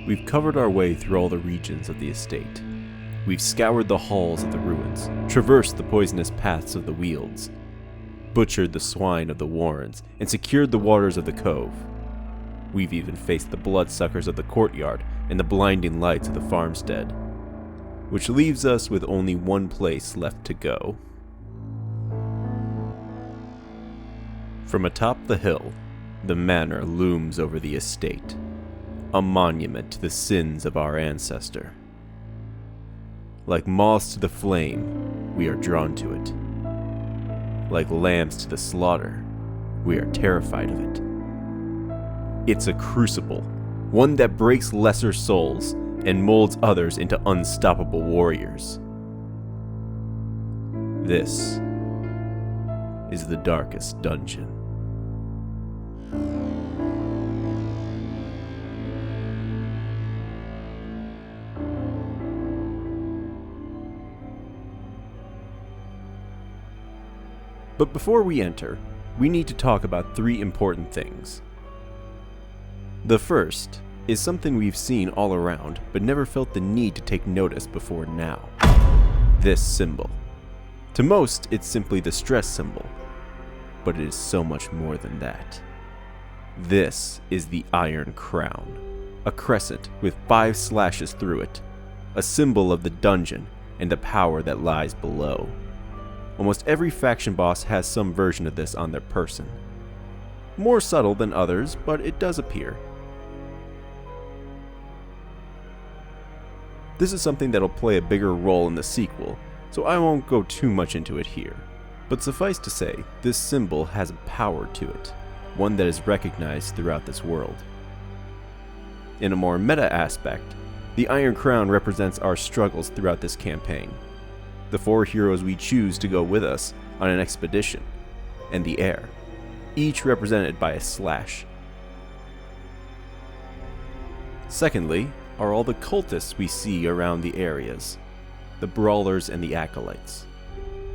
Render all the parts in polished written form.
We've covered our way through all the regions of the estate. We've scoured the halls of the ruins, traversed the poisonous paths of the Wealds, butchered the swine of the warrens, and secured the waters of the cove. We've even faced the bloodsuckers of the courtyard and the blinding lights of the farmstead, which leaves us with only one place left to go. From atop the hill, the manor looms over the estate, a monument to the sins of our ancestor. Like moths to the flame, we are drawn to it. Like lambs to the slaughter, we are terrified of it. It's a crucible, one that breaks lesser souls and molds others into unstoppable warriors. This is the darkest dungeon. But before we enter, we need to talk about 3 important things. The first is something we've seen all around, but never felt the need to take notice before now. This symbol. To most, it's simply the stress symbol, but it is so much more than that. This is the Iron Crown, a crescent with 5 slashes through it, a symbol of the dungeon and the power that lies below. Almost every faction boss has some version of this on their person. More subtle than others, but it does appear. This is something that'll play a bigger role in the sequel, so I won't go too much into it here. But suffice to say, this symbol has a power to it, one that is recognized throughout this world. In a more meta aspect, the Iron Crown represents our struggles throughout this campaign. The 4 heroes we choose to go with us on an expedition, and the heir, each represented by a slash. Secondly, are all the cultists we see around the areas, the brawlers and the acolytes.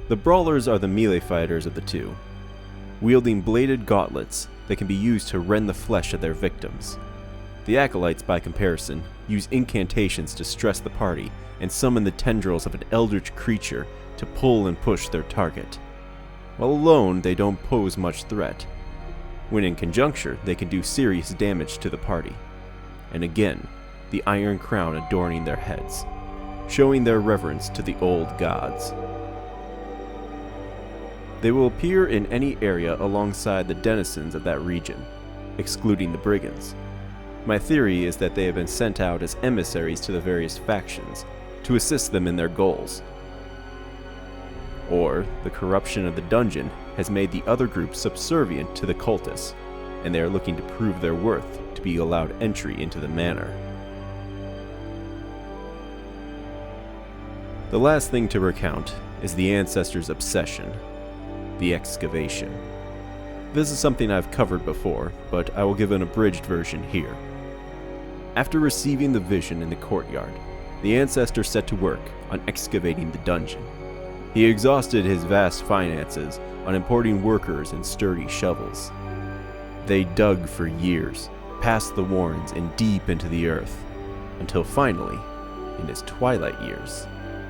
The brawlers are the melee fighters of the two, wielding bladed gauntlets that can be used to rend the flesh of their victims. The acolytes, by comparison, use incantations to stress the party and summon the tendrils of an eldritch creature to pull and push their target. While alone, they don't pose much threat. When in conjuncture, they can do serious damage to the party. And again, the Iron Crown adorning their heads, showing their reverence to the old gods. They will appear in any area alongside the denizens of that region, excluding the brigands. My theory is that they have been sent out as emissaries to the various factions to assist them in their goals. Or the corruption of the dungeon has made the other groups subservient to the cultists, and they are looking to prove their worth to be allowed entry into the manor. The last thing to recount is the Ancestor's obsession, the excavation. This is something I've covered before, but I will give an abridged version here. After receiving the vision in the courtyard, the Ancestor set to work on excavating the dungeon. He exhausted his vast finances on importing workers and sturdy shovels. They dug for years, past the warrens and deep into the earth, until finally, in his twilight years,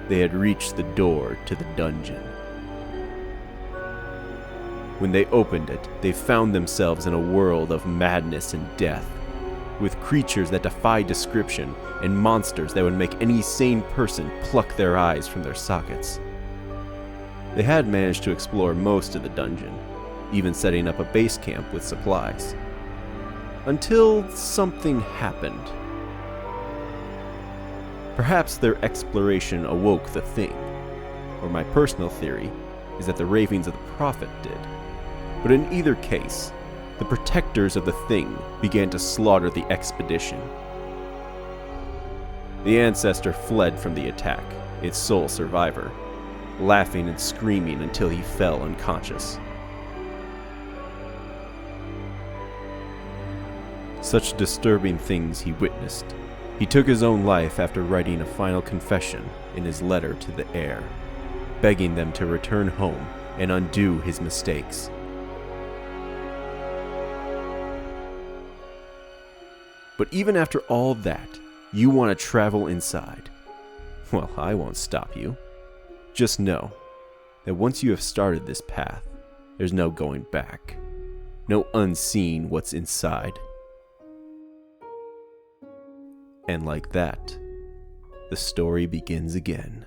they had reached the door to the dungeon. When they opened it, they found themselves in a world of madness and death, with creatures that defy description and monsters that would make any sane person pluck their eyes from their sockets. They had managed to explore most of the dungeon, even setting up a base camp with supplies. Until something happened. Perhaps their exploration awoke the thing, or my personal theory is that the ravings of the prophet did. But in either case, the protectors of the thing began to slaughter the expedition. The Ancestor fled from the attack, its sole survivor, laughing and screaming until he fell unconscious. Such disturbing things he witnessed. He took his own life after writing a final confession in his letter to the heir, begging them to return home and undo his mistakes. But even after all that, you want to travel inside. Well, I won't stop you. Just know that once you have started this path, there's no going back. No unseen what's inside. And like that, the story begins again.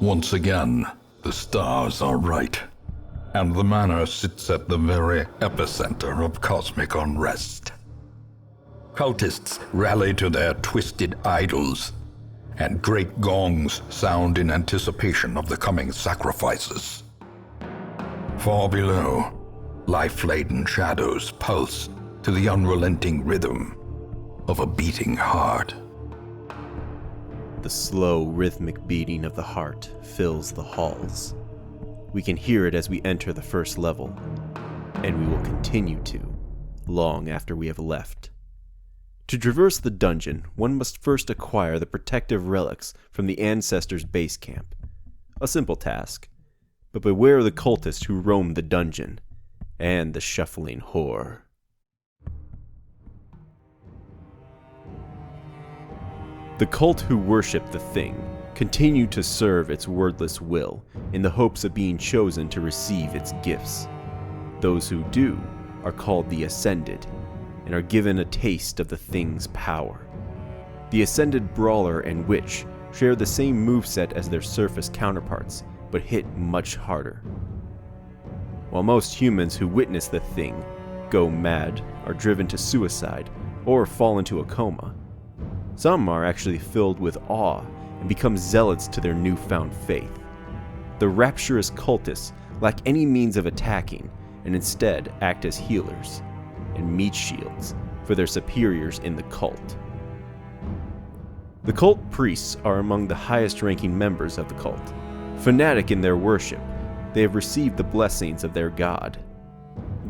Once again, the stars are right, and the manor sits at the very epicenter of cosmic unrest. Cultists rally to their twisted idols, and great gongs sound in anticipation of the coming sacrifices. Far below, life-laden shadows pulse to the unrelenting rhythm of a beating heart. The slow, rhythmic beating of the heart fills the halls. We can hear it as we enter the first level, and we will continue to, long after we have left. To traverse the dungeon, one must first acquire the protective relics from the Ancestor's base camp. A simple task, but beware the cultists who roam the dungeon, and the shuffling whore. The cult who worship the thing continue to serve its wordless will in the hopes of being chosen to receive its gifts. Those who do are called the Ascended and are given a taste of the thing's power. The Ascended Brawler and Witch share the same moveset as their surface counterparts, but hit much harder. While most humans who witness the thing go mad, are driven to suicide, or fall into a coma, some are actually filled with awe and become zealots to their newfound faith. The rapturous cultists lack any means of attacking and instead act as healers and meat shields for their superiors in the cult. The cult priests are among the highest-ranking members of the cult. Fanatic in their worship, they have received the blessings of their god.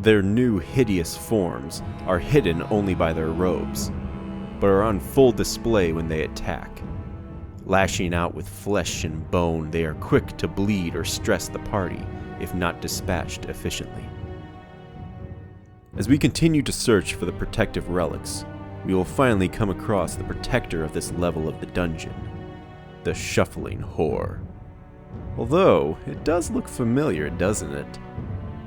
Their new hideous forms are hidden only by their robes, but are on full display when they attack. Lashing out with flesh and bone, they are quick to bleed or stress the party, if not dispatched efficiently. As we continue to search for the protective relics, we will finally come across the protector of this level of the dungeon, the Shuffling Whore. Although, it does look familiar, doesn't it?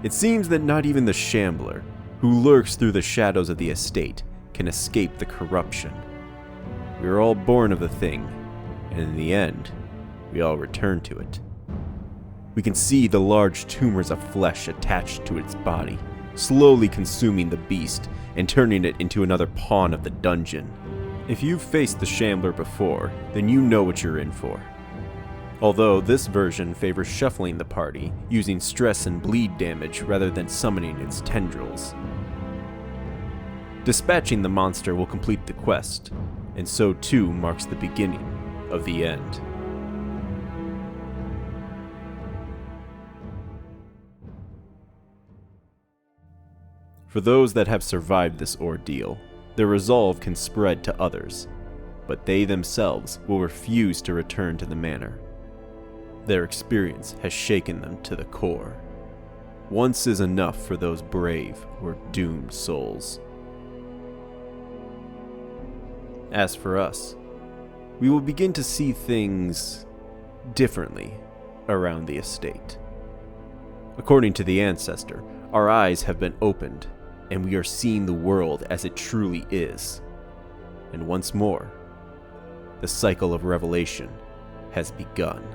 It seems that not even the Shambler, who lurks through the shadows of the estate, can escape the corruption. We are all born of the thing, and in the end, we all return to it. We can see the large tumors of flesh attached to its body, slowly consuming the beast and turning it into another pawn of the dungeon. If you've faced the Shambler before, then you know what you're in for. Although this version favors shuffling the party, using stress and bleed damage rather than summoning its tendrils. Dispatching the monster will complete the quest, and so too marks the beginning of the end. For those that have survived this ordeal, their resolve can spread to others, but they themselves will refuse to return to the manor. Their experience has shaken them to the core. Once is enough for those brave or doomed souls. As for us, we will begin to see things differently around the estate. According to the Ancestor, our eyes have been opened, and we are seeing the world as it truly is. And once more, the cycle of revelation has begun.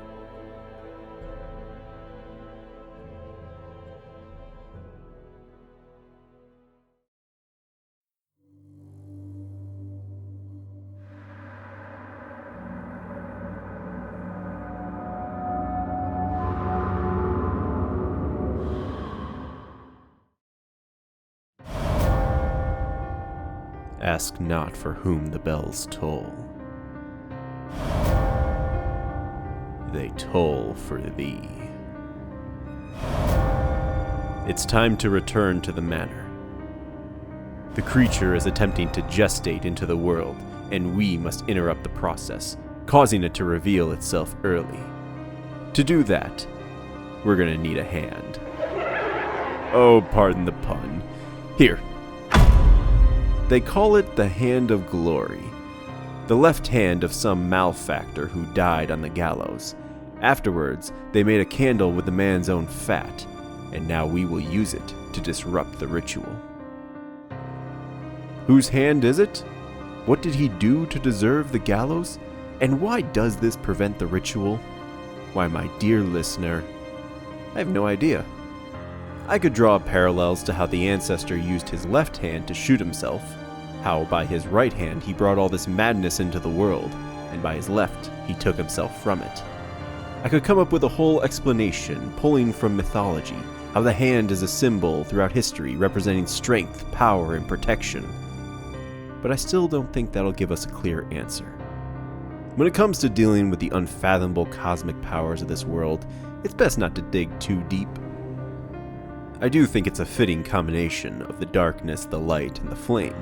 Ask not for whom the bells toll. They toll for thee. It's time to return to the manor. The creature is attempting to gestate into the world, and we must interrupt the process, causing it to reveal itself early. To do that, we're gonna need a hand. Oh, pardon the pun. Here. They call it the Hand of Glory. The left hand of some malefactor who died on the gallows. Afterwards, they made a candle with the man's own fat, and now we will use it to disrupt the ritual. Whose hand is it? What did he do to deserve the gallows? And why does this prevent the ritual? Why, my dear listener, I have no idea. I could draw parallels to how the Ancestor used his left hand to shoot himself, how by his right hand he brought all this madness into the world, and by his left he took himself from it. I could come up with a whole explanation, pulling from mythology, how the hand is a symbol throughout history representing strength, power, and protection. But I still don't think that'll give us a clear answer. When it comes to dealing with the unfathomable cosmic powers of this world, it's best not to dig too deep. I do think it's a fitting combination of the darkness, the light, and the flame,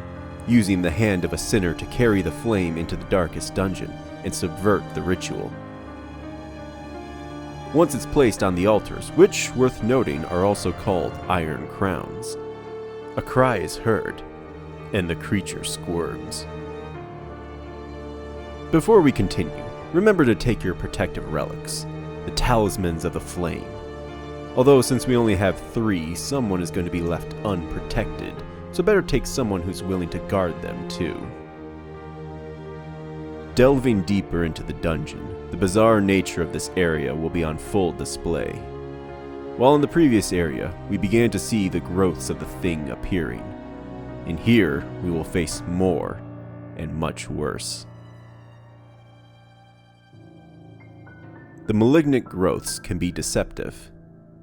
using the hand of a sinner to carry the flame into the darkest dungeon and subvert the ritual. Once it's placed on the altars, which, worth noting, are also called iron crowns, a cry is heard, and the creature squirms. Before we continue, remember to take your protective relics, the talismans of the flame. Although since we only have 3, someone is going to be left unprotected, so better take someone who's willing to guard them too. Delving deeper into the dungeon, the bizarre nature of this area will be on full display. While in the previous area, we began to see the growths of the thing appearing. In here, we will face more, and much worse. The malignant growths can be deceptive.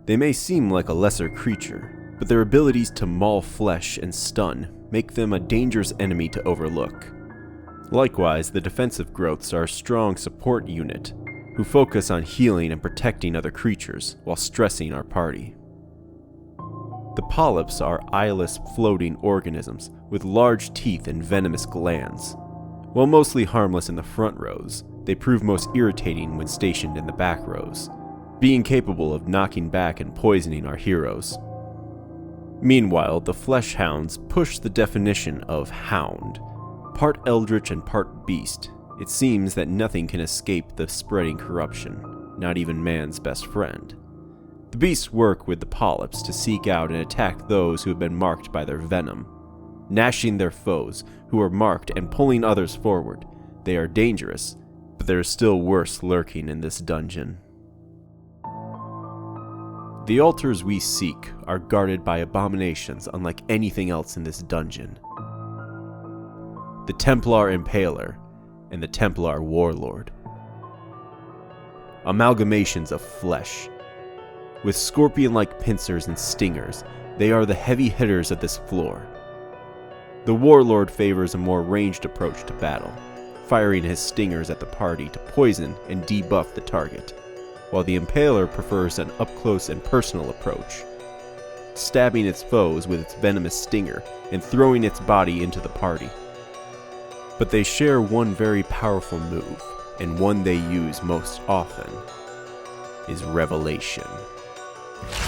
They may seem like a lesser creature, but their abilities to maul flesh and stun make them a dangerous enemy to overlook. Likewise, the defensive growths are a strong support unit, who focus on healing and protecting other creatures while stressing our party. The polyps are eyeless floating organisms with large teeth and venomous glands. While mostly harmless in the front rows, they prove most irritating when stationed in the back rows, being capable of knocking back and poisoning our heroes. Meanwhile, the flesh hounds push the definition of hound. Part eldritch and part beast, it seems that nothing can escape the spreading corruption, not even man's best friend. The beasts work with the polyps to seek out and attack those who have been marked by their venom, gnashing their foes who are marked and pulling others forward. They are dangerous, but there is still worse lurking in this dungeon. The altars we seek are guarded by abominations unlike anything else in this dungeon. The Templar Impaler and the Templar Warlord. Amalgamations of flesh. With scorpion-like pincers and stingers, they are the heavy hitters of this floor. The Warlord favors a more ranged approach to battle, firing his stingers at the party to poison and debuff the target, while the Impaler prefers an up-close and personal approach, stabbing its foes with its venomous stinger and throwing its body into the party. But they share one very powerful move, and one they use most often, is Revelation.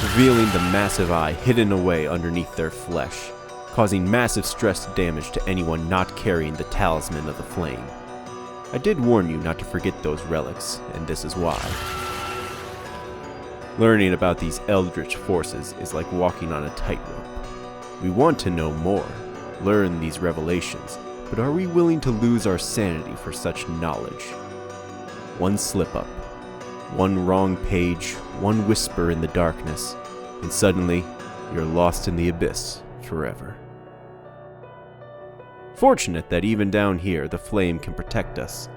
Revealing the massive eye hidden away underneath their flesh, causing massive stress damage to anyone not carrying the talisman of the flame. I did warn you not to forget those relics, and this is why. Learning about these eldritch forces is like walking on a tightrope. We want to know more, learn these revelations, but are we willing to lose our sanity for such knowledge? One slip-up, one wrong page, one whisper in the darkness, and suddenly you're lost in the abyss forever. Fortunate that even down here the flame can protect us.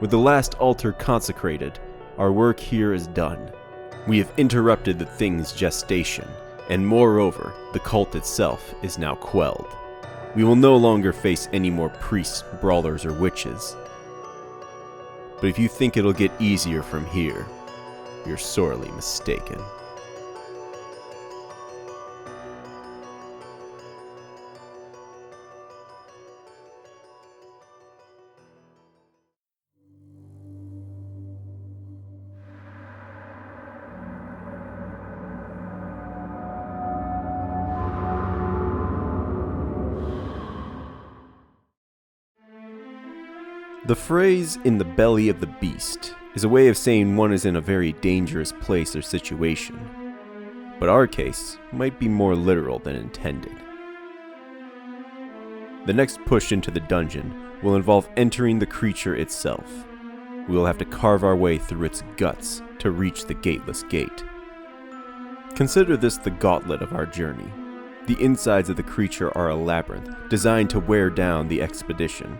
With the last altar consecrated, our work here is done. We have interrupted the thing's gestation, and moreover, the cult itself is now quelled. We will no longer face any more priests, brawlers, or witches. But if you think it'll get easier from here, you're sorely mistaken. The phrase, "in the belly of the beast," is a way of saying one is in a very dangerous place or situation. But our case might be more literal than intended. The next push into the dungeon will involve entering the creature itself. We will have to carve our way through its guts to reach the gateless gate. Consider this the gauntlet of our journey. The insides of the creature are a labyrinth designed to wear down the expedition.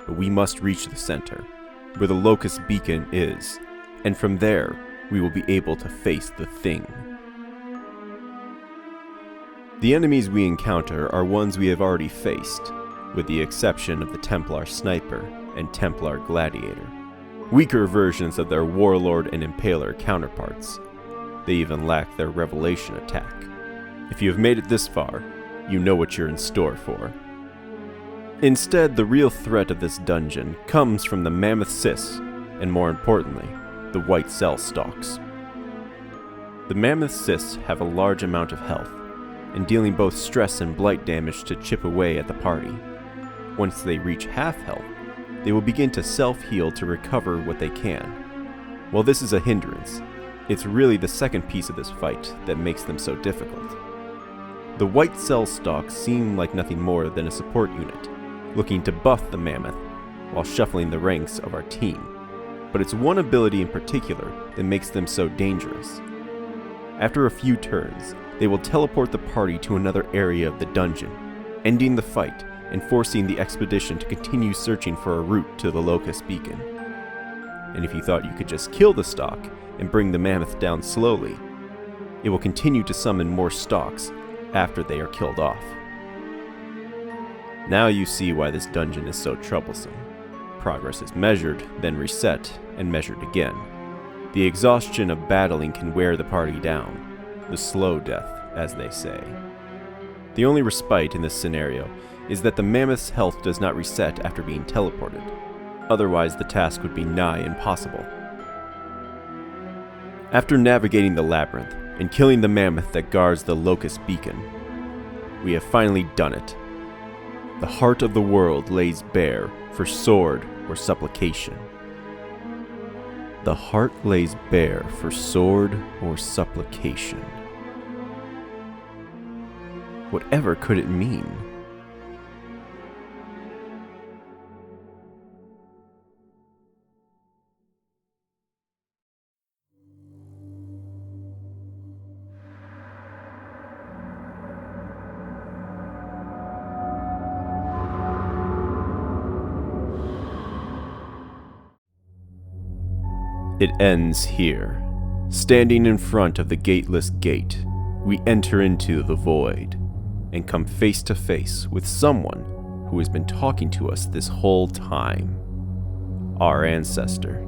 But we must reach the center, where the locust beacon is, and from there we will be able to face the thing. The enemies we encounter are ones we have already faced, with the exception of the Templar Sniper and Templar Gladiator, weaker versions of their Warlord and Impaler counterparts. They even lack their Revelation attack. If you have made it this far, you know what you're in store for. Instead, the real threat of this dungeon comes from the Mammoth Cysts, and more importantly, the White Cell Stalks. The Mammoth Cysts have a large amount of health, and dealing both stress and blight damage to chip away at the party. Once they reach half health, they will begin to self-heal to recover what they can. While this is a hindrance, it's really the second piece of this fight that makes them so difficult. The White Cell Stalks seem like nothing more than a support unit, looking to buff the mammoth while shuffling the ranks of our team. But it's one ability in particular that makes them so dangerous. After a few turns, they will teleport the party to another area of the dungeon, ending the fight and forcing the expedition to continue searching for a route to the Locust Beacon. And if you thought you could just kill the stalk and bring the mammoth down slowly, it will continue to summon more stalks after they are killed off. Now you see why this dungeon is so troublesome. Progress is measured, then reset, and measured again. The exhaustion of battling can wear the party down. The slow death, as they say. The only respite in this scenario is that the mammoth's health does not reset after being teleported. Otherwise, the task would be nigh impossible. After navigating the labyrinth and killing the mammoth that guards the Locust Beacon, we have finally done it. The heart of the world lays bare for sword or supplication. The heart lays bare for sword or supplication. Whatever could it mean? It ends here. Standing in front of the gateless gate, we enter into the void and come face to face with someone who has been talking to us this whole time. Our Ancestor.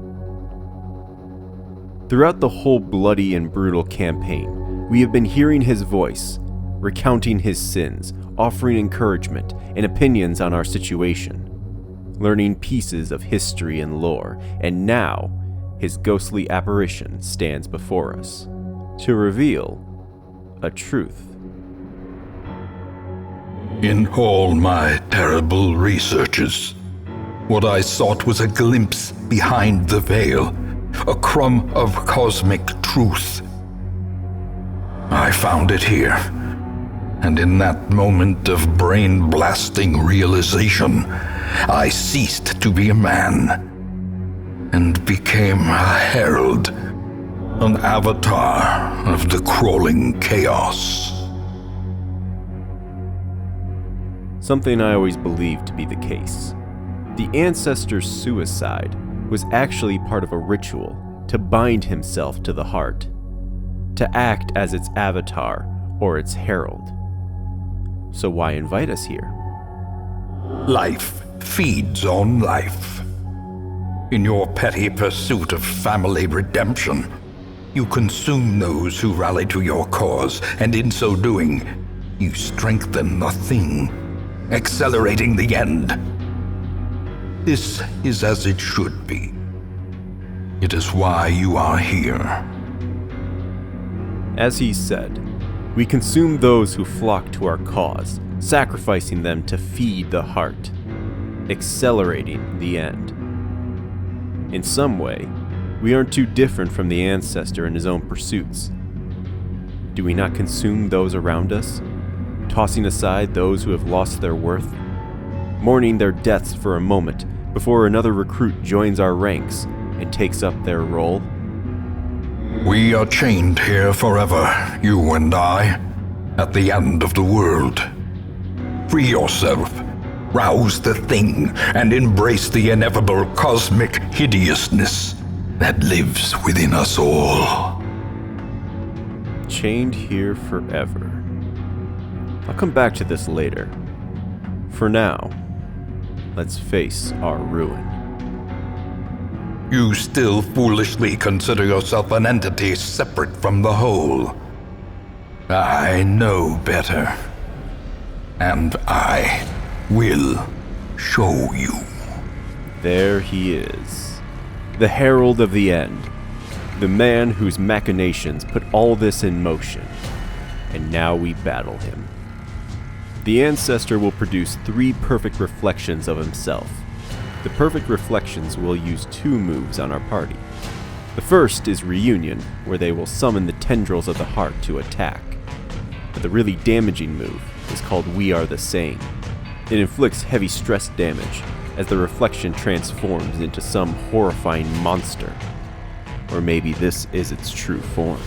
Throughout the whole bloody and brutal campaign, we have been hearing his voice, recounting his sins, offering encouragement and opinions on our situation, learning pieces of history and lore, and now his ghostly apparition stands before us to reveal a truth. In all my terrible researches, what I sought was a glimpse behind the veil, a crumb of cosmic truth. I found it here, and in that moment of brain-blasting realization, I ceased to be a man and became a herald, an avatar of the crawling chaos. Something I always believed to be the case. The Ancestor's suicide was actually part of a ritual to bind himself to the heart, to act as its avatar or its herald. So why invite us here? Life feeds on life. In your petty pursuit of family redemption, you consume those who rally to your cause, and in so doing, you strengthen the thing, accelerating the end. This is as it should be. It is why you are here. As he said, we consume those who flock to our cause, sacrificing them to feed the heart. accelerating the end. In some way, we aren't too different from the Ancestor in his own pursuits. Do we not consume those around us, tossing aside those who have lost their worth, mourning their deaths for a moment before another recruit joins our ranks and takes up their role? We are chained here forever, you and I, at the end of the world. Free yourself, rouse the thing, and embrace the inevitable cosmic hideousness that lives within us all. Chained here forever. I'll come back to this later. For now, let's face our ruin. You still foolishly consider yourself an entity separate from the whole. I know better. And I will show you. There he is. The herald of the end. The man whose machinations put all this in motion. And now we battle him. The Ancestor will produce 3 perfect reflections of himself. The perfect reflections will use 2 moves on our party. The first is Reunion, where they will summon the tendrils of the heart to attack. But the really damaging move is called We Are the Same. It inflicts heavy stress damage as the reflection transforms into some horrifying monster. Or maybe this is its true form.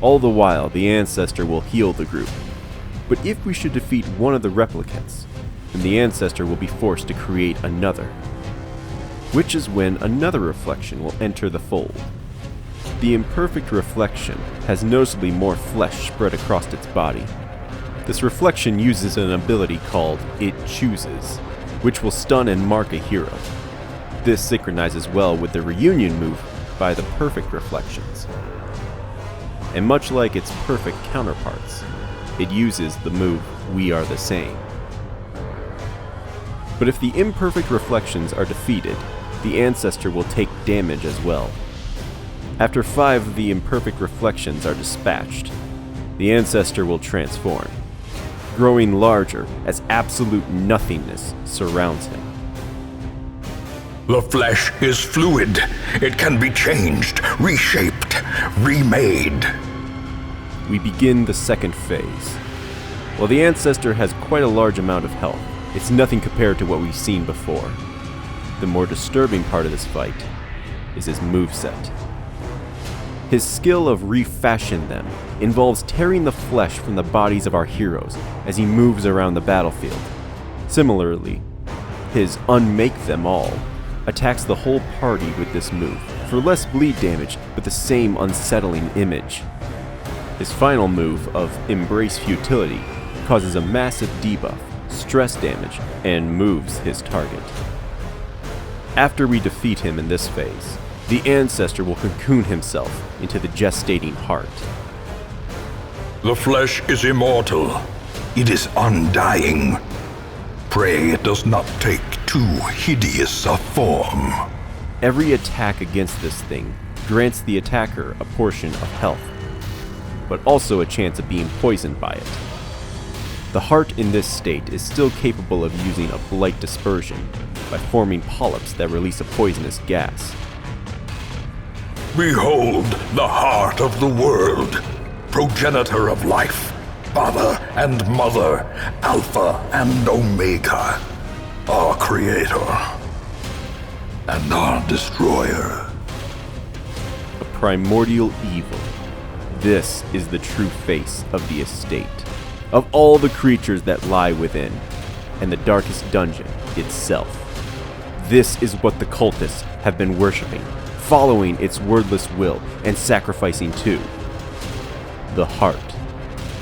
All the while, the Ancestor will heal the group. But if we should defeat one of the replicants, then the Ancestor will be forced to create another. Which is when another reflection will enter the fold. The imperfect reflection has noticeably more flesh spread across its body. This reflection uses an ability called It Chooses, which will stun and mark a hero. This synchronizes well with the Reunion move by the perfect reflections. And much like its perfect counterparts, it uses the move We Are the Same. But if the imperfect reflections are defeated, the Ancestor will take damage as well. After 5 of the imperfect reflections are dispatched, the Ancestor will transform, growing larger as absolute nothingness surrounds him. The flesh is fluid. It can be changed, reshaped, remade. We begin the second phase. While the Ancestor has quite a large amount of health, it's nothing compared to what we've seen before. The more disturbing part of this fight is his moveset. His skill of refashion them involves tearing the flesh from the bodies of our heroes as he moves around the battlefield. Similarly, his Unmake Them All attacks the whole party with this move, for less bleed damage but the same unsettling image. His final move of Embrace Futility causes a massive debuff, stress damage, and moves his target. After we defeat him in this phase, the Ancestor will cocoon himself into the gestating heart. The flesh is immortal. It is undying. Pray it does not take too hideous a form. Every attack against this thing grants the attacker a portion of health, but also a chance of being poisoned by it. The heart in this state is still capable of using a blight dispersion by forming polyps that release a poisonous gas. Behold the heart of the world, progenitor of life, father and mother, alpha and omega, our creator and our destroyer. A primordial evil. This is the true face of the estate, of all the creatures that lie within, and the darkest dungeon itself. This is what the cultists have been worshipping, following its wordless will and sacrificing to. The heart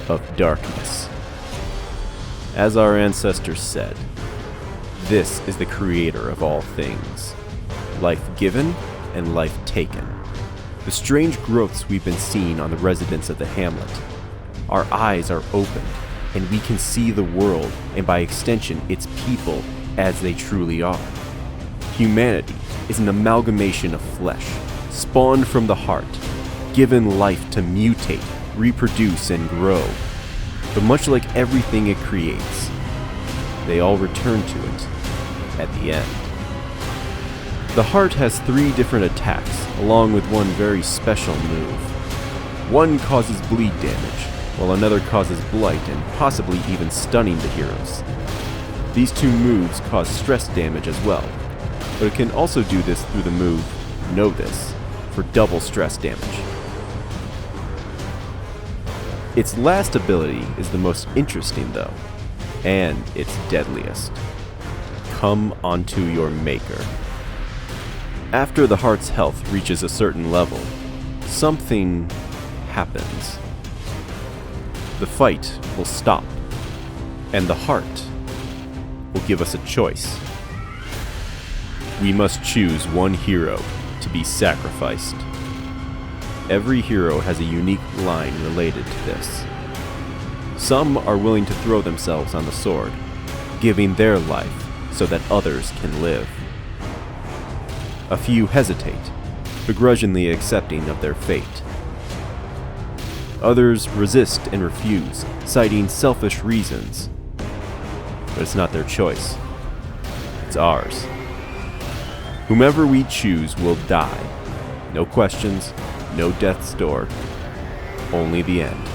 of darkness. As our ancestors said, this is the creator of all things. Life given and life taken. The strange growths we've been seeing on the residents of the Hamlet. Our eyes are opened, and we can see the world, and by extension, its people, as they truly are. Humanity is an amalgamation of flesh, spawned from the heart, given life to mutate, reproduce, and grow. But much like everything it creates, they all return to it at the end. The heart has 3 different attacks, along with one very special move. One causes bleed damage, while another causes blight and possibly even stunning the heroes. These 2 moves cause stress damage as well, but it can also do this through the move Know This for double stress damage. Its last ability is the most interesting though, and its deadliest. Come onto your maker. After the heart's health reaches a certain level, something happens. The fight will stop, and the heart will give us a choice. We must choose one hero to be sacrificed. Every hero has a unique line related to this. Some are willing to throw themselves on the sword, giving their life so that others can live. A few hesitate, begrudgingly accepting of their fate. Others resist and refuse, citing selfish reasons. But it's not their choice. It's ours. Whomever we choose will die. No questions, no death's door, only the end.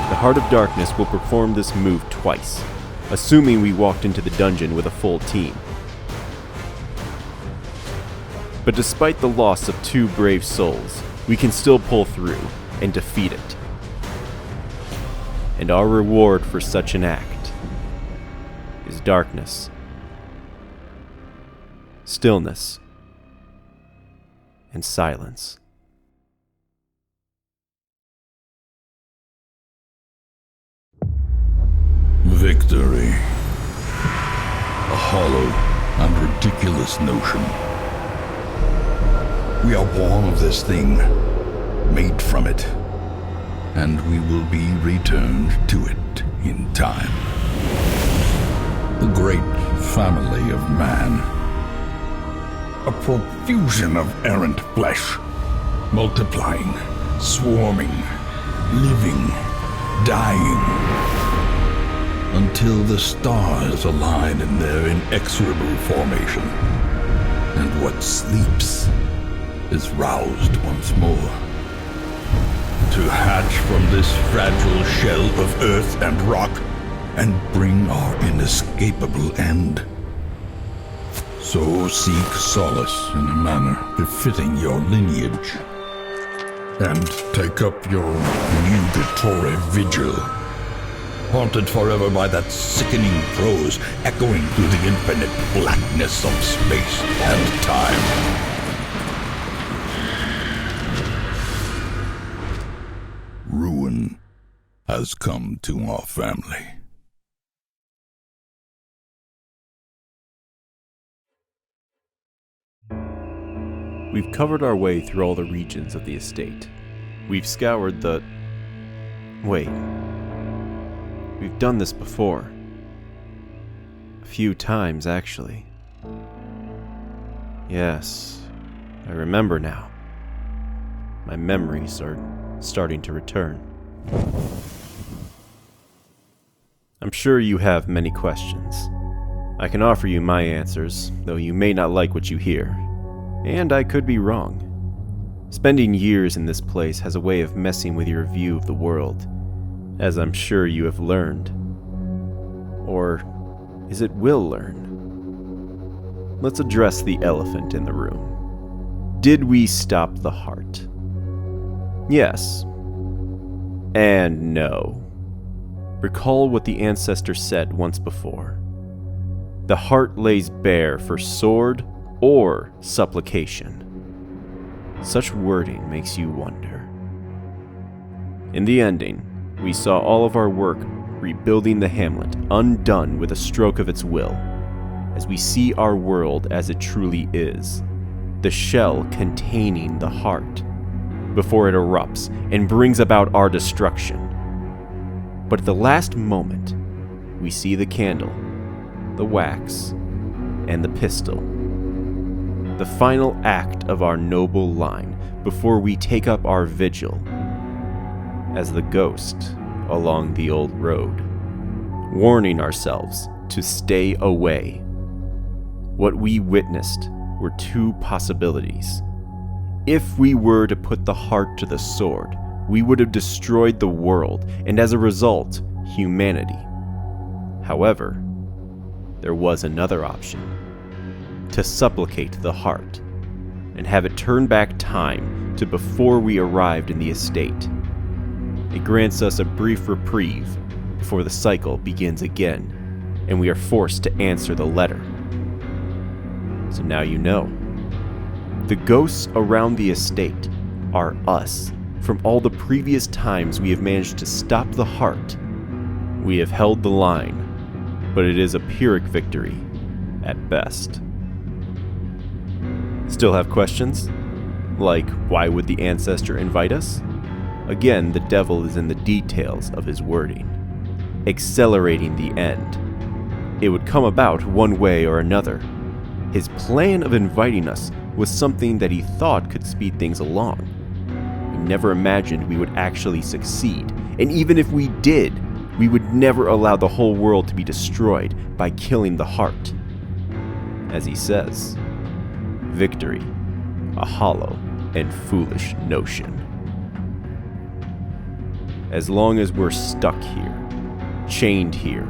The Heart of Darkness will perform this move twice, assuming we walked into the dungeon with a full team. But despite the loss of 2 brave souls, we can still pull through and defeat it. And our reward for such an act is darkness, stillness, and silence. Victory. A hollow and ridiculous notion. We are born of this thing, made from it, and we will be returned to it in time. The great family of man. A profusion of errant flesh, multiplying, swarming, living, dying, until the stars align in their inexorable formation, and what sleeps is roused once more. To hatch from this fragile shell of earth and rock, and bring our inescapable end. So seek solace in a manner befitting your lineage, and take up your nugatory vigil, haunted forever by that sickening prose echoing through the infinite blackness of space and time. Ruin has come to our family. We've covered our way through all the regions of the estate. We've scoured the... Wait. We've done this before. A few times, actually. Yes, I remember now. My memories are starting to return. I'm sure you have many questions. I can offer you my answers, though you may not like what you hear. And I could be wrong. Spending years in this place has a way of messing with your view of the world, as I'm sure you have learned. Or is it will learn? Let's address the elephant in the room. Did we stop the heart? Yes. And no. Recall what the Ancestor said once before. The heart lays bare for sword or supplication. Such wording makes you wonder. In the ending, we saw all of our work rebuilding the Hamlet undone with a stroke of its will, as we see our world as it truly is, the shell containing the heart, before it erupts and brings about our destruction. But at the last moment, we see the candle, the wax, and the pistol. The final act of our noble line before we take up our vigil as the ghost along the old road, warning ourselves to stay away. What we witnessed were two possibilities. If we were to put the heart to the sword, we would have destroyed the world, and as a result, humanity. However, there was another option: to supplicate the heart, and have it turn back time to before we arrived in the estate. It grants us a brief reprieve before the cycle begins again, and we are forced to answer the letter. So now you know. The ghosts around the estate are us. From all the previous times we have managed to stop the heart, we have held the line, but it is a Pyrrhic victory at best. Still have questions? Like, why would the Ancestor invite us? Again, the devil is in the details of his wording. Accelerating the end. It would come about one way or another. His plan of inviting us was something that he thought could speed things along. He never imagined we would actually succeed, and even if we did, we would never allow the whole world to be destroyed by killing the heart. As he says, victory, a hollow and foolish notion. As long as we're stuck here, chained here,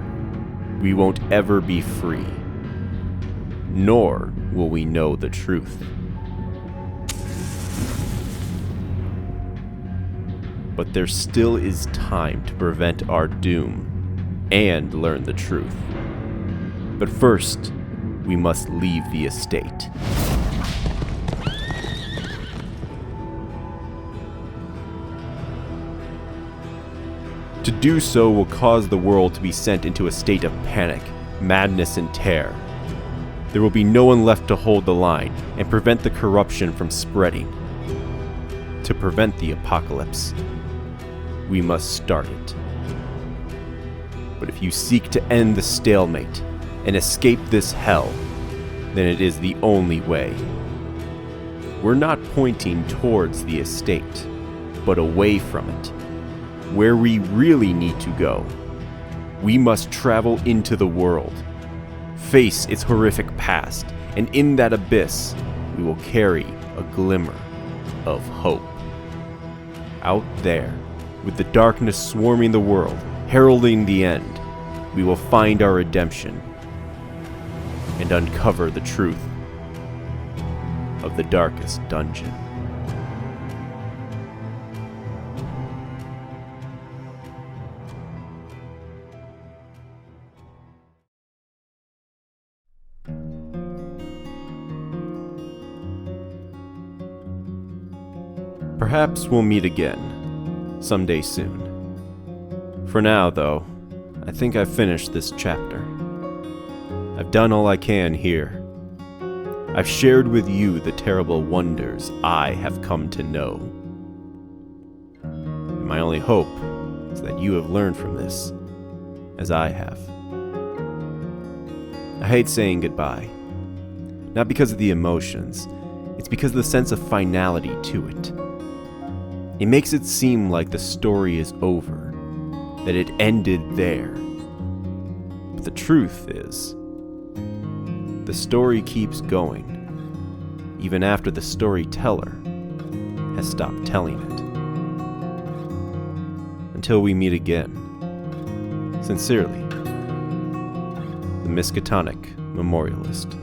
we won't ever be free, nor will we know the truth. But there still is time to prevent our doom and learn the truth. But first, we must leave the estate. To do so will cause the world to be sent into a state of panic, madness, and terror. There will be no one left to hold the line and prevent the corruption from spreading. To prevent the apocalypse, we must start it. But if you seek to end the stalemate and escape this hell, then it is the only way. We're not pointing towards the estate, but away from it. Where we really need to go. We must travel into the world, face its horrific past, and in that abyss, we will carry a glimmer of hope. Out there, with the darkness swarming the world, heralding the end, we will find our redemption and uncover the truth of the darkest dungeon. Perhaps we'll meet again, someday soon. For now, though, I think I've finished this chapter. I've done all I can here. I've shared with you the terrible wonders I have come to know. And my only hope is that you have learned from this, as I have. I hate saying goodbye. Not because of the emotions, it's because of the sense of finality to it. It makes it seem like the story is over, that it ended there. But the truth is, the story keeps going, even after the storyteller has stopped telling it. Until we meet again. Sincerely, the Miskatonic Memorialist.